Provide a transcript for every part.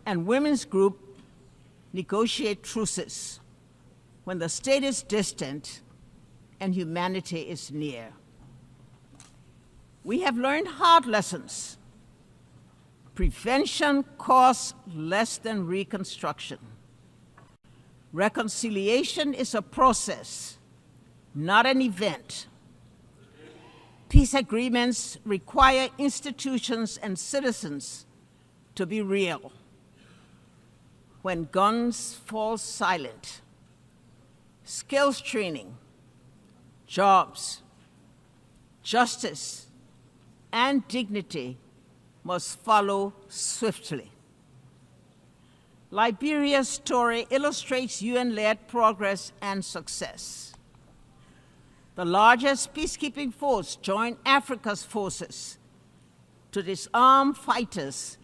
and women's group negotiate truces when the state is distant and humanity is near. We have learned hard lessons. Prevention costs less than reconstruction. Reconciliation is a process, not an event. Peace agreements require institutions and citizens to be real. When guns fall silent, skills training, jobs, justice, and dignity must follow swiftly. Liberia's story illustrates UN-led progress and success. The largest peacekeeping force joined Africa's forces to disarm fighters,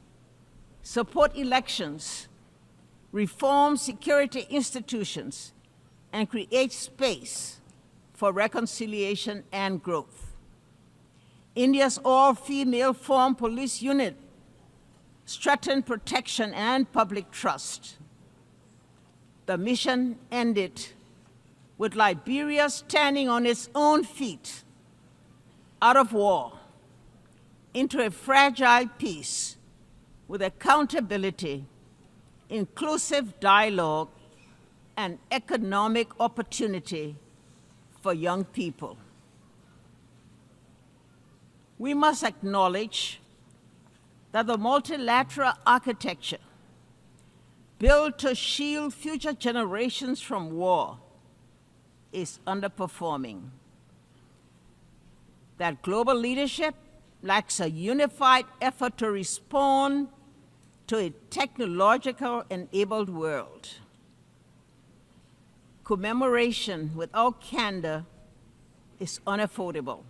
support elections, reform security institutions, and create space for reconciliation and growth. India's all-female formed police unit strengthened protection and public trust. The mission ended with Liberia standing on its own feet, out of war, into a fragile peace with accountability, inclusive dialogue, and economic opportunity for young people. We must acknowledge that the multilateral architecture built to shield future generations from war is underperforming. That global leadership lacks a unified effort to respond to a technological enabled world. Commemoration without candor is unaffordable.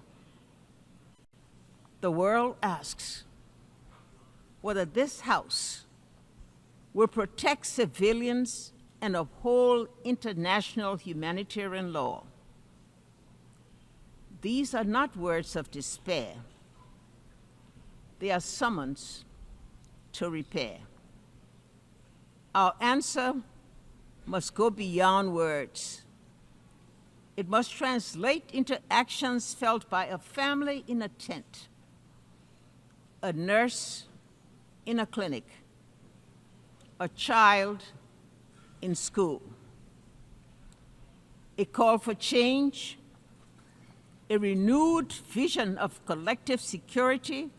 The world asks whether this House will protect civilians and uphold international humanitarian law. These are not words of despair. They are summons to repair. Our answer must go beyond words. It must translate into actions felt by a family in a tent, a nurse in a clinic, a child in school. A call for change, a renewed vision of collective security,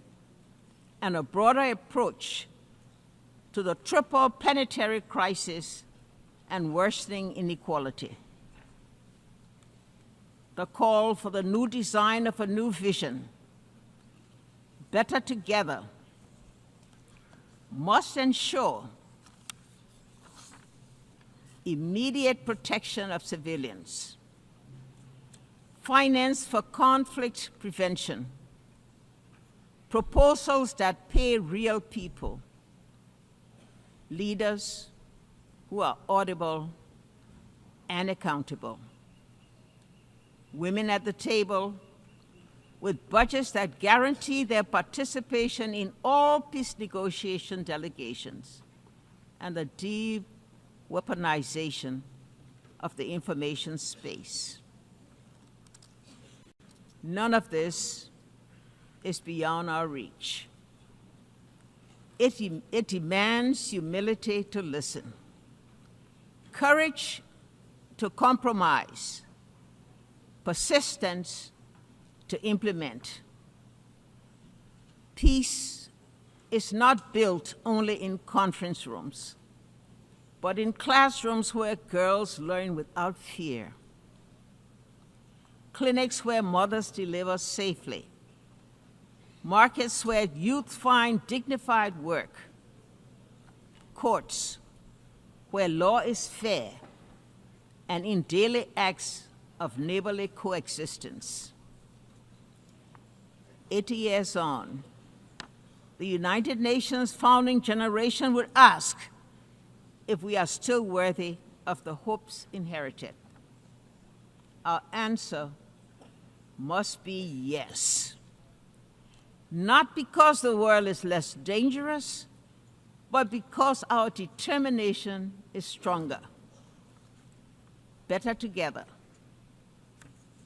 and a broader approach to the triple planetary crisis and worsening inequality. The call for the new design of a new vision, better together, must ensure immediate protection of civilians, finance for conflict prevention, proposals that pay real people, leaders who are audible and accountable, women at the table with budgets that guarantee their participation in all peace negotiation delegations, and the deep weaponization of the information space. None of this is beyond our reach. It demands humility to listen, courage to compromise, persistence to implement. Peace is not built only in conference rooms, but in classrooms where girls learn without fear, clinics where mothers deliver safely, markets where youth find dignified work, courts where law is fair, and in daily acts of neighborly coexistence. 80 years on, the United Nations founding generation would ask if we are still worthy of the hopes inherited. Our answer must be yes. Not because the world is less dangerous, but because our determination is stronger. Better together.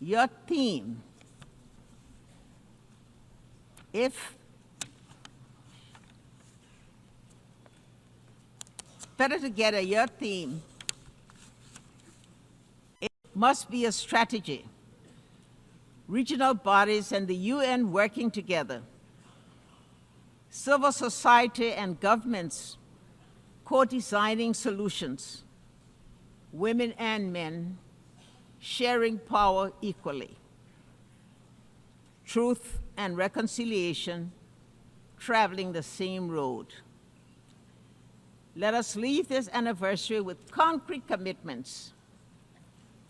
Your theme, better together, your theme, it must be a strategy. Regional bodies and the UN working together. Civil society and governments co-designing solutions. Women and men sharing power equally. Truth and reconciliation traveling the same road. Let us leave this anniversary with concrete commitments,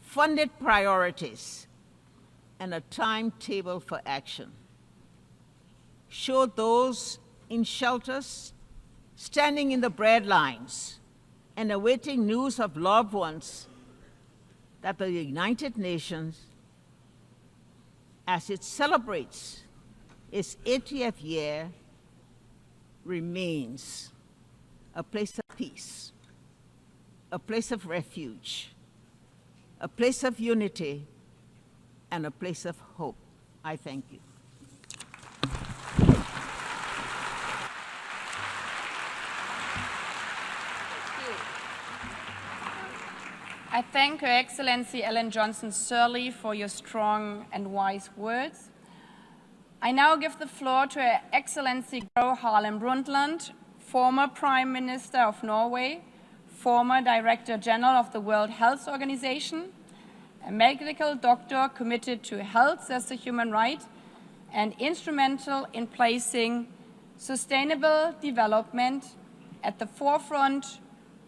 funded priorities, and a timetable for action. Show those in shelters standing in the bread lines and awaiting news of loved ones that the United Nations, as it celebrates its 80th year, remains a place of peace, a place of refuge, a place of unity, and a place of hope. I thank you. I thank Her Excellency Ellen Johnson-Sirleaf for your strong and wise words. I now give the floor to Her Excellency Gro Harlem Brundtland, former Prime Minister of Norway, former Director General of the World Health Organization, a medical doctor committed to health as a human right, and instrumental in placing sustainable development at the forefront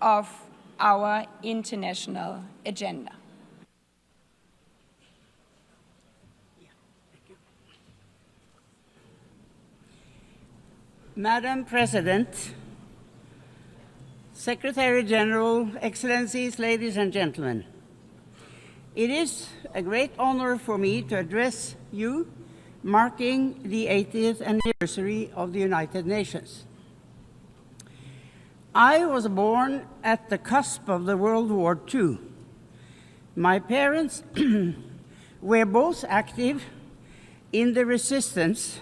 of our international agenda. Madam President, Secretary General, Excellencies, ladies and gentlemen, it is a great honor for me to address you marking the 80th anniversary of the United Nations. I was born at the cusp of the World War II. My parents were both active in the resistance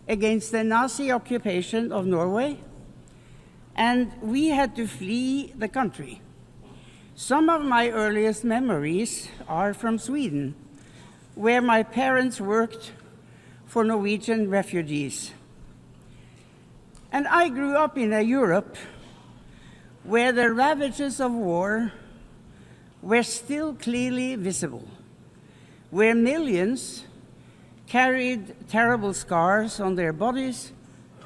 against the Nazi occupation of Norway, and we had to flee the country. Some of my earliest memories are from Sweden, where my parents worked for Norwegian refugees. And I grew up in a Europe where the ravages of war were still clearly visible, where millions carried terrible scars on their bodies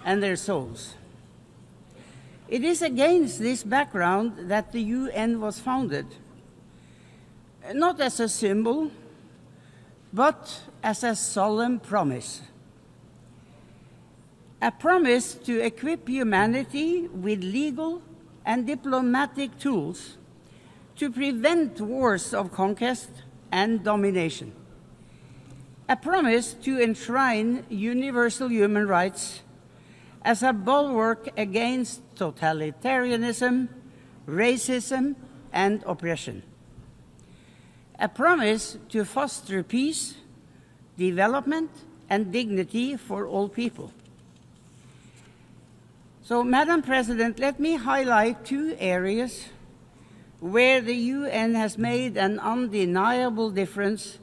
and their souls. It is against this background that the UN was founded, not as a symbol, but as a solemn promise. A promise to equip humanity with legal and diplomatic tools to prevent wars of conquest and domination. A promise to enshrine universal human rights as a bulwark against totalitarianism, racism, and oppression. A promise to foster peace, development, and dignity for all people. So, Madam President, let me highlight two areas where the UN has made an undeniable difference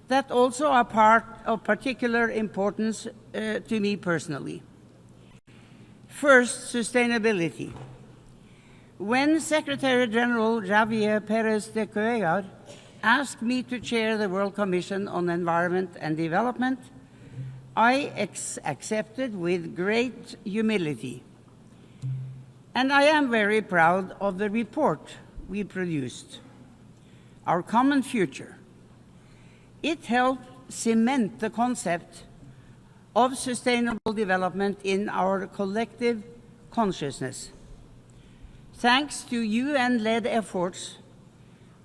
that also are part of particular importance to me personally. First, sustainability. When Secretary General Javier Pérez de Cuellar asked me to chair the World Commission on Environment and Development, I accepted with great humility. And I am very proud of the report we produced, Our Common Future. It helped cement the concept of sustainable development in our collective consciousness. Thanks to UN-led efforts,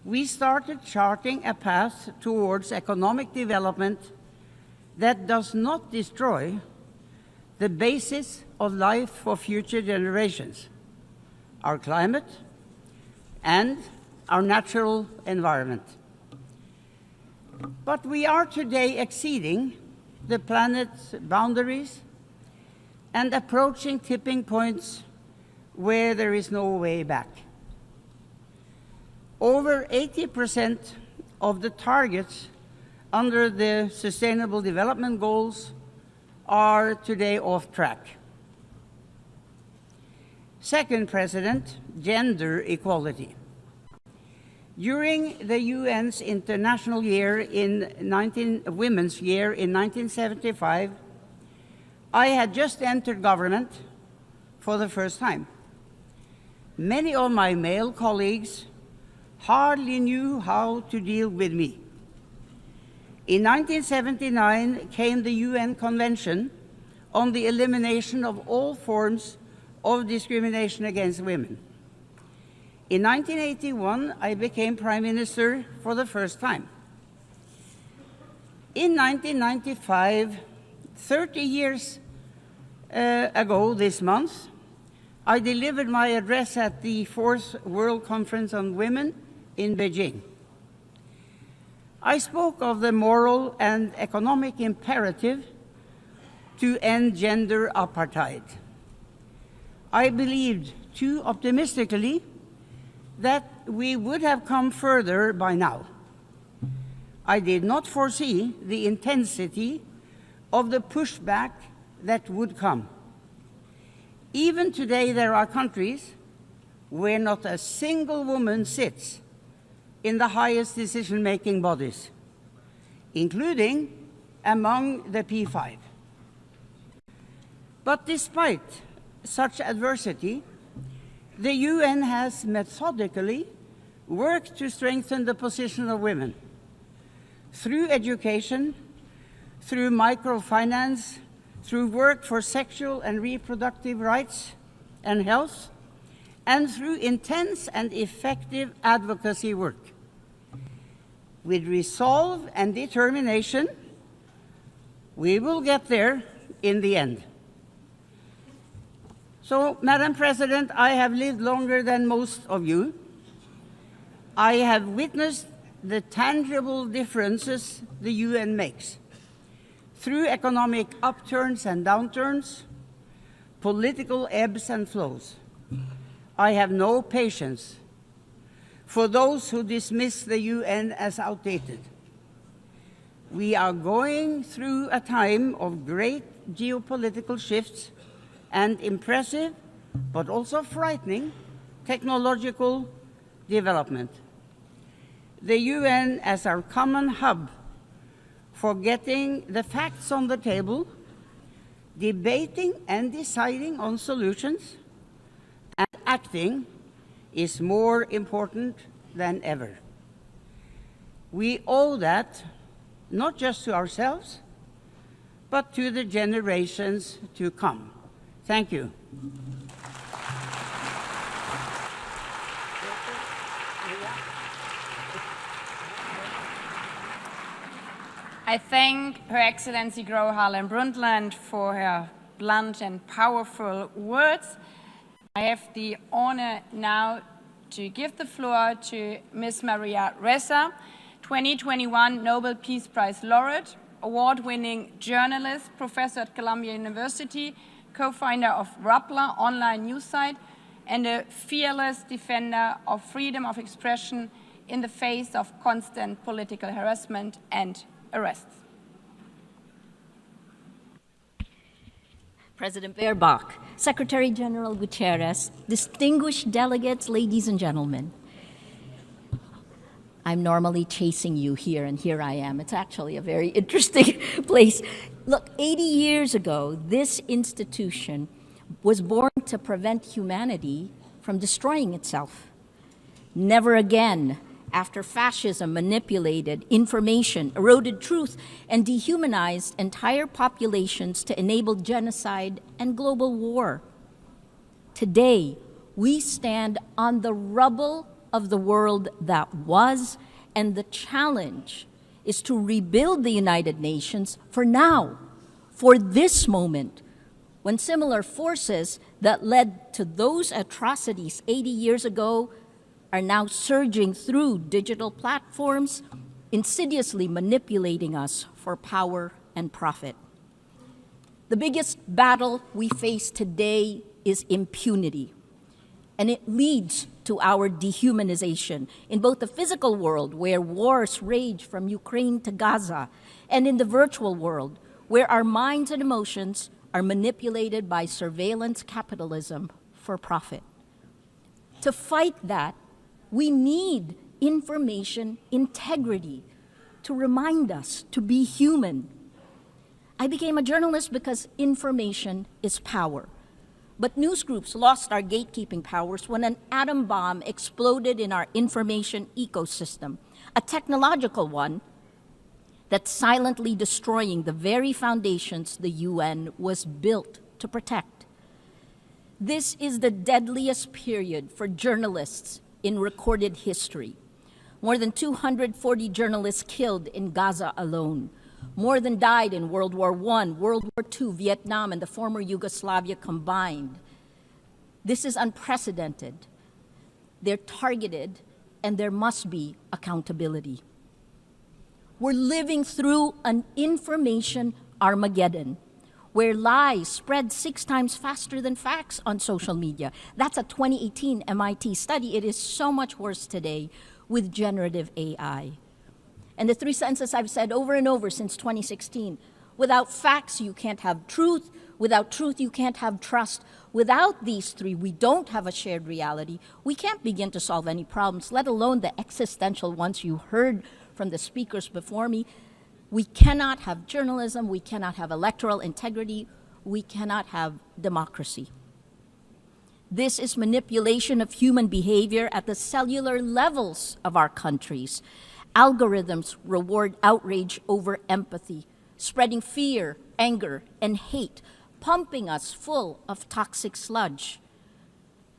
we started charting a path towards economic development that does not destroy the basis of life for future generations, our climate, and our natural environment. But we are today exceeding the planet's boundaries and approaching tipping points where there is no way back. Over 80% of the targets under the Sustainable Development Goals are today off track. Second, President, gender equality. During the UN's International Year Women's Year in 1975, I had just entered government for the first time. Many of my male colleagues hardly knew how to deal with me. In 1979 came the UN Convention on the Elimination of All Forms of Discrimination against Women. In 1981, I became Prime Minister for the first time. In 1995, 30 years ago this month, I delivered my address at the 4th World Conference on Women in Beijing. I spoke of the moral and economic imperative to end gender apartheid. I believed too optimistically that we would have come further by now. I did not foresee the intensity of the pushback that would come. Even today, there are countries where not a single woman sits in the highest decision-making bodies, including among the P5. But despite such adversity, the UN has methodically worked to strengthen the position of women through education, through microfinance, through work for sexual and reproductive rights and health, and through intense and effective advocacy work. With resolve and determination, we will get there in the end. So, Madam President, I have lived longer than most of you. I have witnessed the tangible differences the UN makes through economic upturns and downturns, political ebbs and flows. I have no patience for those who dismiss the UN as outdated. We are going through a time of great geopolitical shifts and impressive, but also frightening, technological development. The UN as our common hub for getting the facts on the table, debating and deciding on solutions, and acting is more important than ever. We owe that not just to ourselves, but to the generations to come. Thank you. I thank Her Excellency Gro Harlem Brundtland for her blunt and powerful words. I have the honor now to give the floor to Ms. Maria Ressa, 2021 Nobel Peace Prize laureate, award-winning journalist, professor at Columbia University, co-founder of Rappler online news site, and a fearless defender of freedom of expression in the face of constant political harassment and arrests. President Baerbock, Secretary General Guterres, distinguished delegates, ladies and gentlemen. I'm normally chasing you here, and here I am. It's actually a very interesting place. Look, 80 years ago, this institution was born to prevent humanity from destroying itself. Never again, after fascism manipulated information, eroded truth, and dehumanized entire populations to enable genocide and global war. Today, we stand on the rubble of the world that was, and the challenge is to rebuild the United Nations for now, for this moment, when similar forces that led to those atrocities 80 years ago are now surging through digital platforms, insidiously manipulating us for power and profit. The biggest battle we face today is impunity, and it leads to our dehumanization in both the physical world, where wars rage from Ukraine to Gaza, and in the virtual world, where our minds and emotions are manipulated by surveillance capitalism for profit. To fight that, we need information integrity to remind us to be human. I became a journalist because information is power. But news groups lost our gatekeeping powers when an atom bomb exploded in our information ecosystem, a technological one that's silently destroying the very foundations the UN was built to protect. This is the deadliest period for journalists in recorded history. More than 240 journalists killed in Gaza alone. More than died in World War I, World War II, Vietnam, and the former Yugoslavia combined. This is unprecedented. They're targeted, and there must be accountability. We're living through an information Armageddon, where lies spread 6 times faster than facts on social media. That's a 2018 MIT study. It is so much worse today with generative AI. And the 3 sentences I've said over and over since 2016, without facts, you can't have truth. Without truth, you can't have trust. Without these 3, we don't have a shared reality. We can't begin to solve any problems, let alone the existential ones you heard from the speakers before me. We cannot have journalism. We cannot have electoral integrity. We cannot have democracy. This is manipulation of human behavior at the cellular levels of our countries. Algorithms reward outrage over empathy, spreading fear, anger, and hate, pumping us full of toxic sludge.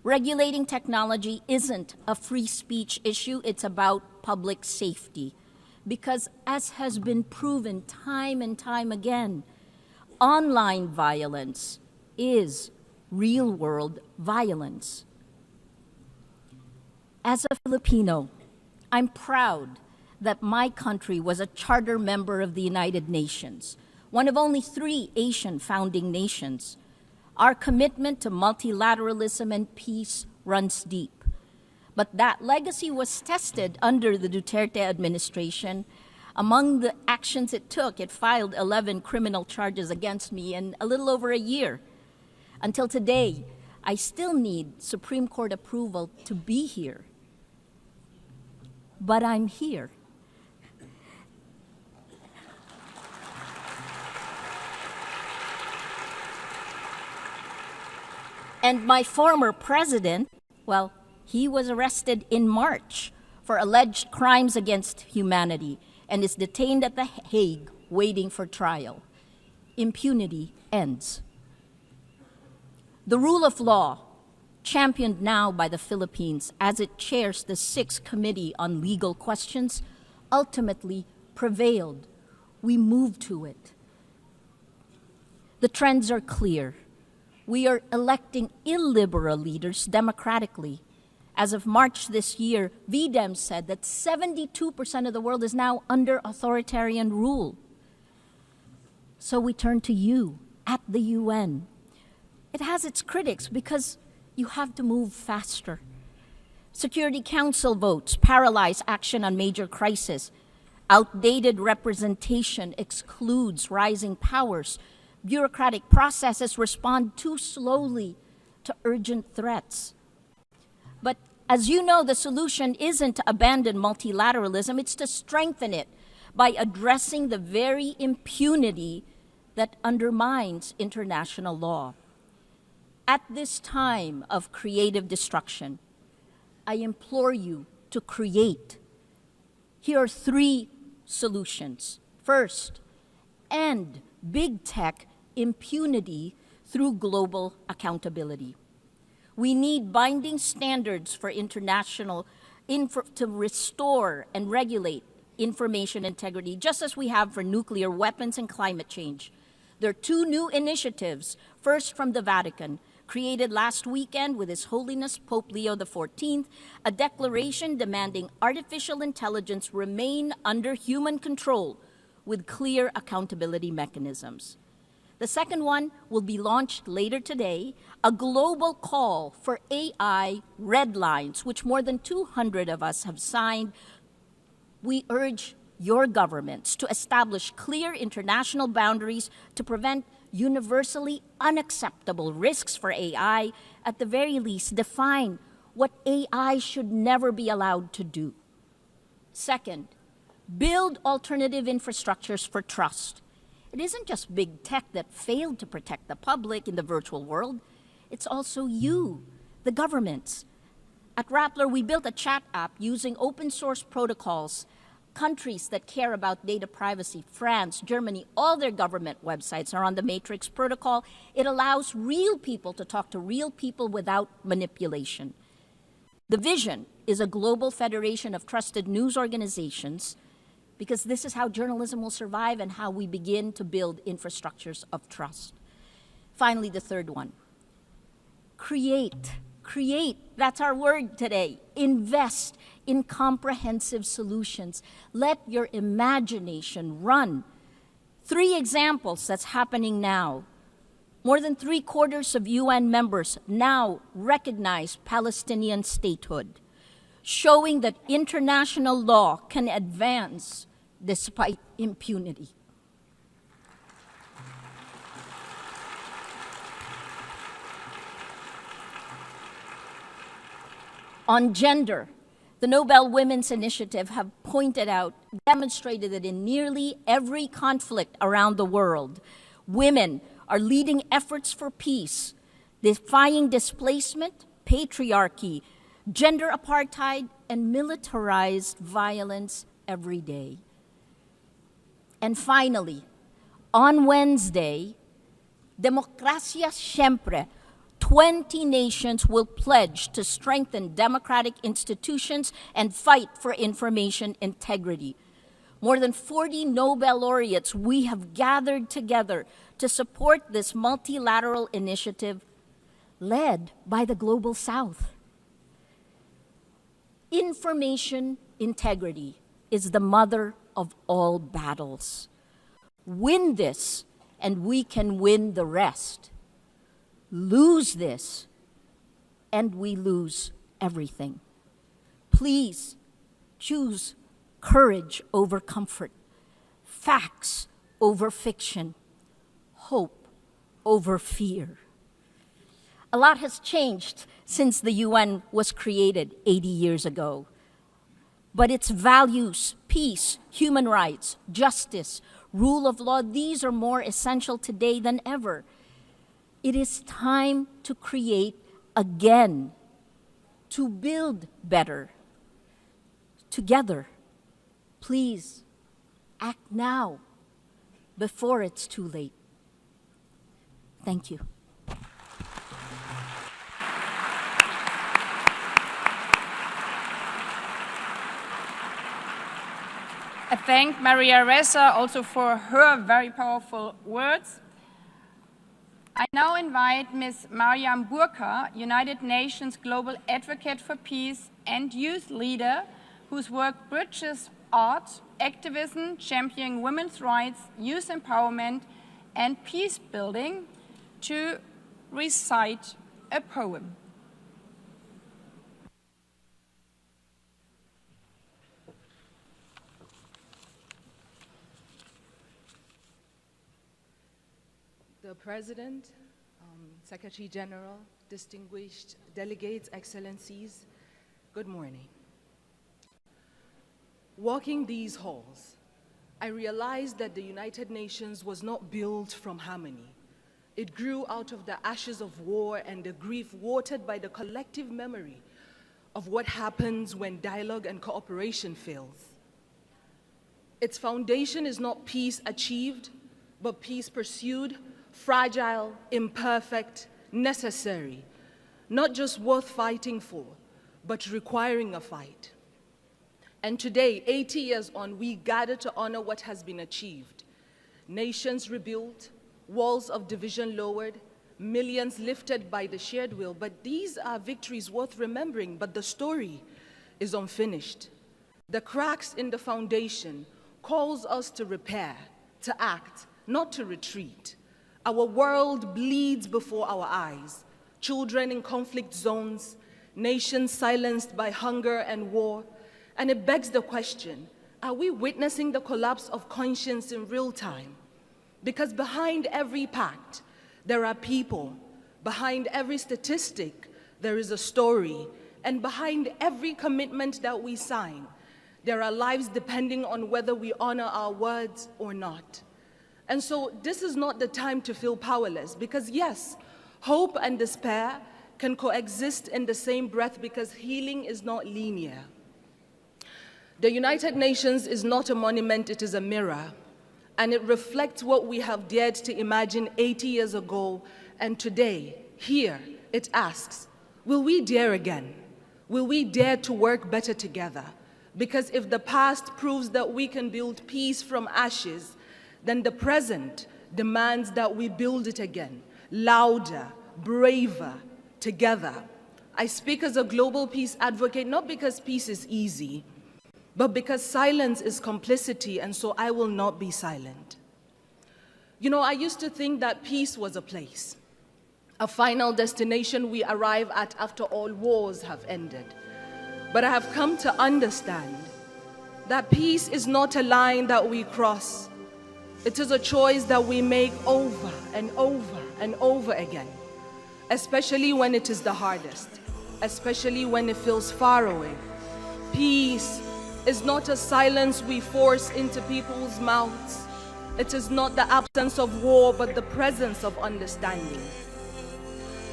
Regulating technology isn't a free speech issue, it's about public safety. Because as has been proven time and time again, online violence is real-world violence. As a Filipino, I'm proud that my country was a charter member of the United Nations, one of only 3 Asian founding nations. Our commitment to multilateralism and peace runs deep. But that legacy was tested under the Duterte administration. Among the actions it took, it filed 11 criminal charges against me in a little over a year. Until today, I still need Supreme Court approval to be here. But I'm here. And my former president, well, he was arrested in March for alleged crimes against humanity and is detained at The Hague waiting for trial. Impunity ends. The rule of law, championed now by the Philippines as it chairs the 6th Committee on Legal Questions, ultimately prevailed. We moved to it. The trends are clear. We are electing illiberal leaders democratically. As of March this year, VDEM said that 72% of the world is now under authoritarian rule. So we turn to you at the UN. It has its critics because you have to move faster. Security Council votes paralyze action on major crises. Outdated representation excludes rising powers. Bureaucratic processes respond too slowly to urgent threats. But as you know, the solution isn't to abandon multilateralism, it's to strengthen it by addressing the very impunity that undermines international law. At this time of creative destruction, I implore you to create. Here are 3 solutions. First, end big tech impunity through global accountability. We need binding standards for international to restore and regulate information integrity, just as we have for nuclear weapons and climate change. There are 2 new initiatives First, from the Vatican, created last weekend with His Holiness Pope Leo XIV, a declaration demanding artificial intelligence remain under human control with clear accountability mechanisms. The second one will be launched later today, a global call for AI red lines, which more than 200 of us have signed. We urge your governments to establish clear international boundaries to prevent universally unacceptable risks for AI, at the very least define what AI should never be allowed to do. Second, build alternative infrastructures for trust. It isn't just big tech that failed to protect the public in the virtual world. It's also you, the governments. At Rappler, we built a chat app using open source protocols. Countries that care about data privacy, France, Germany, all their government websites are on the Matrix protocol. It allows real people to talk to real people without manipulation. The vision is a global federation of trusted news organizations, because this is how journalism will survive and how we begin to build infrastructures of trust. Finally, the third one, create. Create, that's our word today. Invest in comprehensive solutions. Let your imagination run. 3 examples that's happening now. More than 3/4 of UN members now recognize Palestinian statehood, showing that international law can advance despite impunity. On gender, the Nobel Women's Initiative have pointed out, demonstrated that in nearly every conflict around the world, women are leading efforts for peace, defying displacement, patriarchy, gender apartheid, and militarized violence every day. And finally, on Wednesday, Demokrasya Siempre, 20 nations will pledge to strengthen democratic institutions and fight for information integrity. More than 40 Nobel laureates we have gathered together to support this multilateral initiative led by the Global South. Information integrity is the mother of all battles. Win this, and we can win the rest. Lose this, and we lose everything. Please choose courage over comfort, facts over fiction, hope over fear. A lot has changed since the UN was created 80 years ago. But its values, peace, human rights, justice, rule of law, these are more essential today than ever. It is time to create again, to build better, together. Please act now, before it's too late. Thank you. I thank Maria Ressa also for her very powerful words. I now invite Ms. Mariam Burka, United Nations Global Advocate for Peace and youth leader, whose work bridges art, activism, championing women's rights, youth empowerment, and peace building, to recite a poem. The President, Secretary General, distinguished delegates, excellencies, good morning. Walking these halls, I realized that the United Nations was not built from harmony. It grew out of the ashes of war and the grief watered by the collective memory of what happens when dialogue and cooperation fails. Its foundation is not peace achieved, but peace pursued, fragile, imperfect, necessary, not just worth fighting for, but requiring a fight. And today, 80 years on, we gather to honor what has been achieved. Nations rebuilt, walls of division lowered, millions lifted by the shared will. But these are victories worth remembering, but the story is unfinished. The cracks in the foundation calls us to repair, to act, not to retreat. Our world bleeds before our eyes. Children in conflict zones, nations silenced by hunger and war. And it begs the question, are we witnessing the collapse of conscience in real time? Because behind every pact, there are people. Behind every statistic, there is a story. And behind every commitment that we sign, there are lives depending on whether we honor our words or not. And so this is not the time to feel powerless, because yes, hope and despair can coexist in the same breath, because healing is not linear. The United Nations is not a monument, it is a mirror. And it reflects what we have dared to imagine 80 years ago. And today, here, it asks, will we dare again? Will we dare to work better together? Because if the past proves that we can build peace from ashes, then the present demands that we build it again, louder, braver, together. I speak as a global peace advocate, not because peace is easy, but because silence is complicity, and so I will not be silent. You know, I used to think that peace was a place, a final destination we arrive at after all wars have ended. But I have come to understand that peace is not a line that we cross. It is a choice that we make over and over and over again, especially when it is the hardest, especially when it feels far away. Peace is not a silence we force into people's mouths. It is not the absence of war, but the presence of understanding.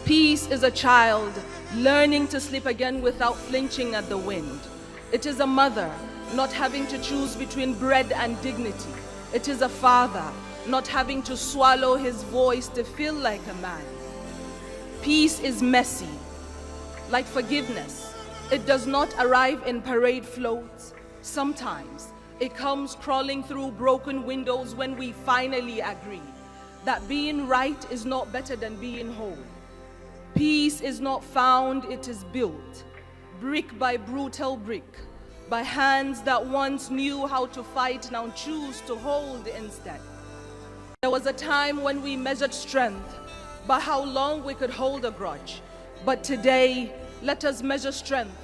Peace is a child learning to sleep again without flinching at the wind. It is a mother not having to choose between bread and dignity. It is a father not having to swallow his voice to feel like a man. Peace is messy, like forgiveness. It does not arrive in parade floats. Sometimes it comes crawling through broken windows when we finally agree that being right is not better than being whole. Peace is not found, it is built, brick by brutal brick, by hands that once knew how to fight, now choose to hold instead. There was a time when we measured strength by how long we could hold a grudge. But today, let us measure strength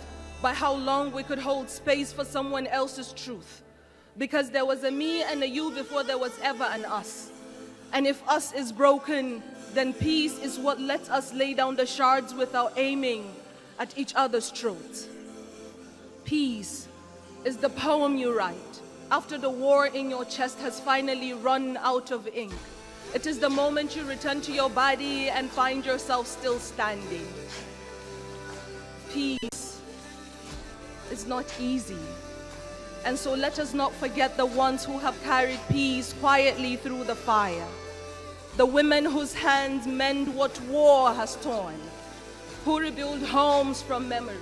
by how long we could hold space for someone else's truth. Because there was a me and a you before there was ever an us. And if us is broken, then peace is what lets us lay down the shards without aiming at each other's throats. Peace is the poem you write after the war in your chest has finally run out of ink. It is the moment you return to your body and find yourself still standing. Peace is not easy. And so let us not forget the ones who have carried peace quietly through the fire. The women whose hands mend what war has torn, who rebuild homes from memory,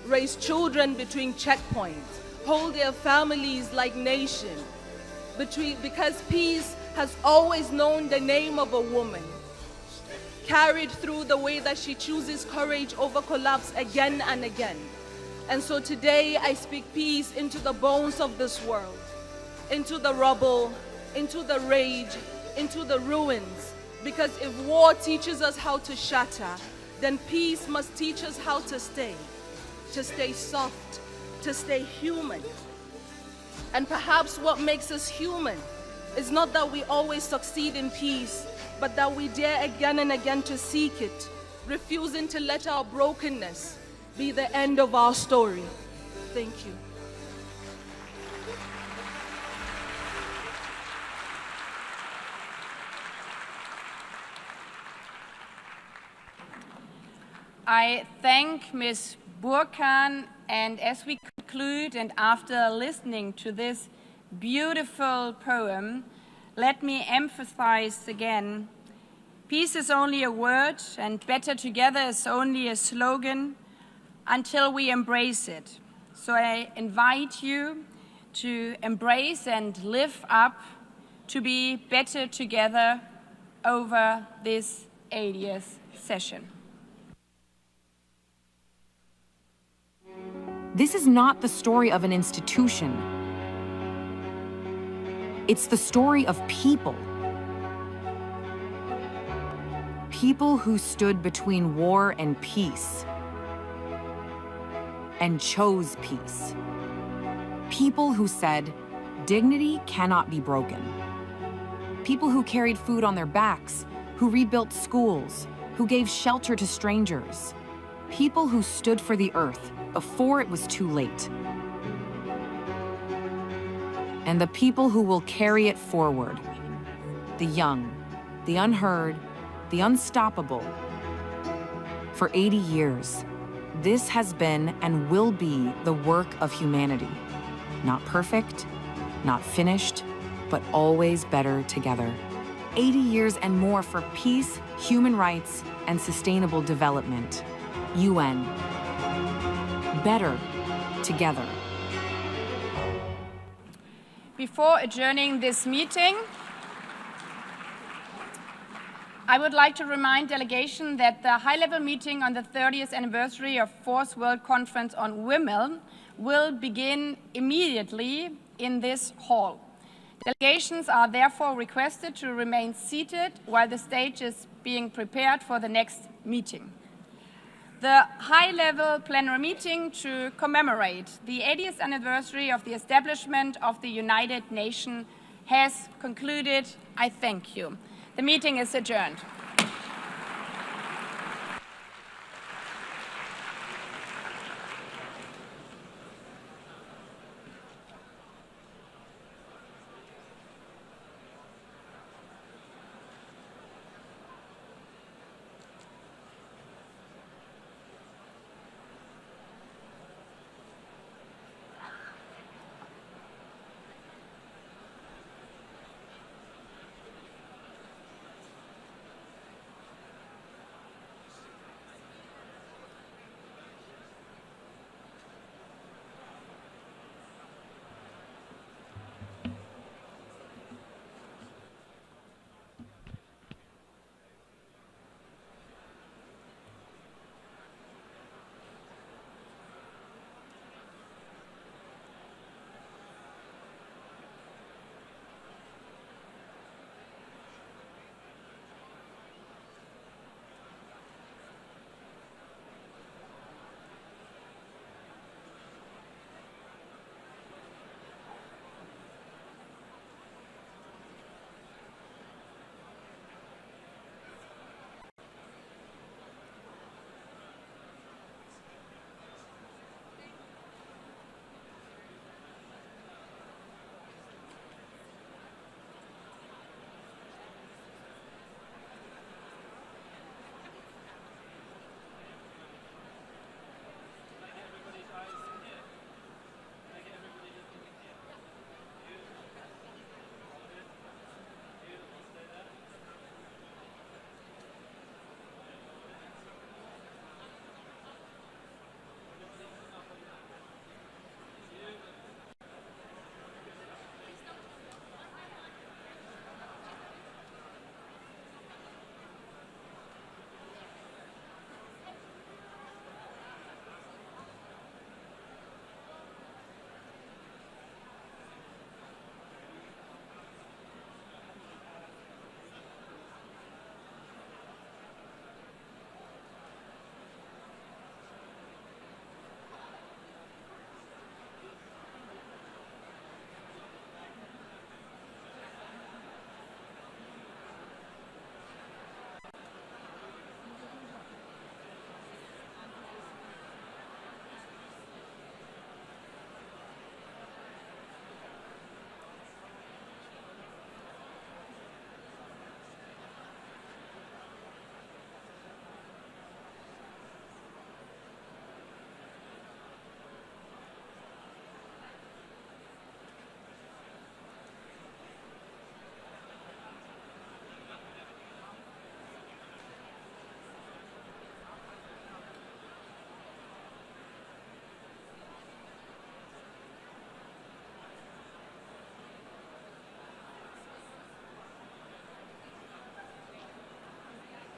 raise children between checkpoints, hold their families like nations, because peace has always known the name of a woman, carried through the way that she chooses courage over collapse again and again. And so today I speak peace into the bones of this world, into the rubble, into the rage, into the ruins. Because if war teaches us how to shatter, then peace must teach us how to stay soft, to stay human. And perhaps what makes us human is not that we always succeed in peace, but that we dare again and again to seek it, refusing to let our brokenness be the end of our story. Thank you. I thank Ms. Burkhan, and as we conclude and after listening to this beautiful poem, let me emphasize again, peace is only a word and better together is only a slogan until we embrace it. So I invite you to embrace and live up to be better together over this 80th session. This is not the story of an institution. It's the story of people. People who stood between war and peace and chose peace. People who said, dignity cannot be broken. People who carried food on their backs, who rebuilt schools, who gave shelter to strangers. People who stood for the earth before it was too late. And the people who will carry it forward. The young, the unheard, the unstoppable. For 80 years, this has been and will be the work of humanity. Not perfect, not finished, but always better together. 80 years and more for peace, human rights, and sustainable development. UN. Better together. Before adjourning this meeting, I would like to remind delegation that the high-level meeting on the 30th anniversary of Fourth World Conference on Women will begin immediately in this hall. Delegations are therefore requested to remain seated while the stage is being prepared for the next meeting. The high-level plenary meeting to commemorate the 80th anniversary of the establishment of the United Nations has concluded. I thank you. The meeting is adjourned.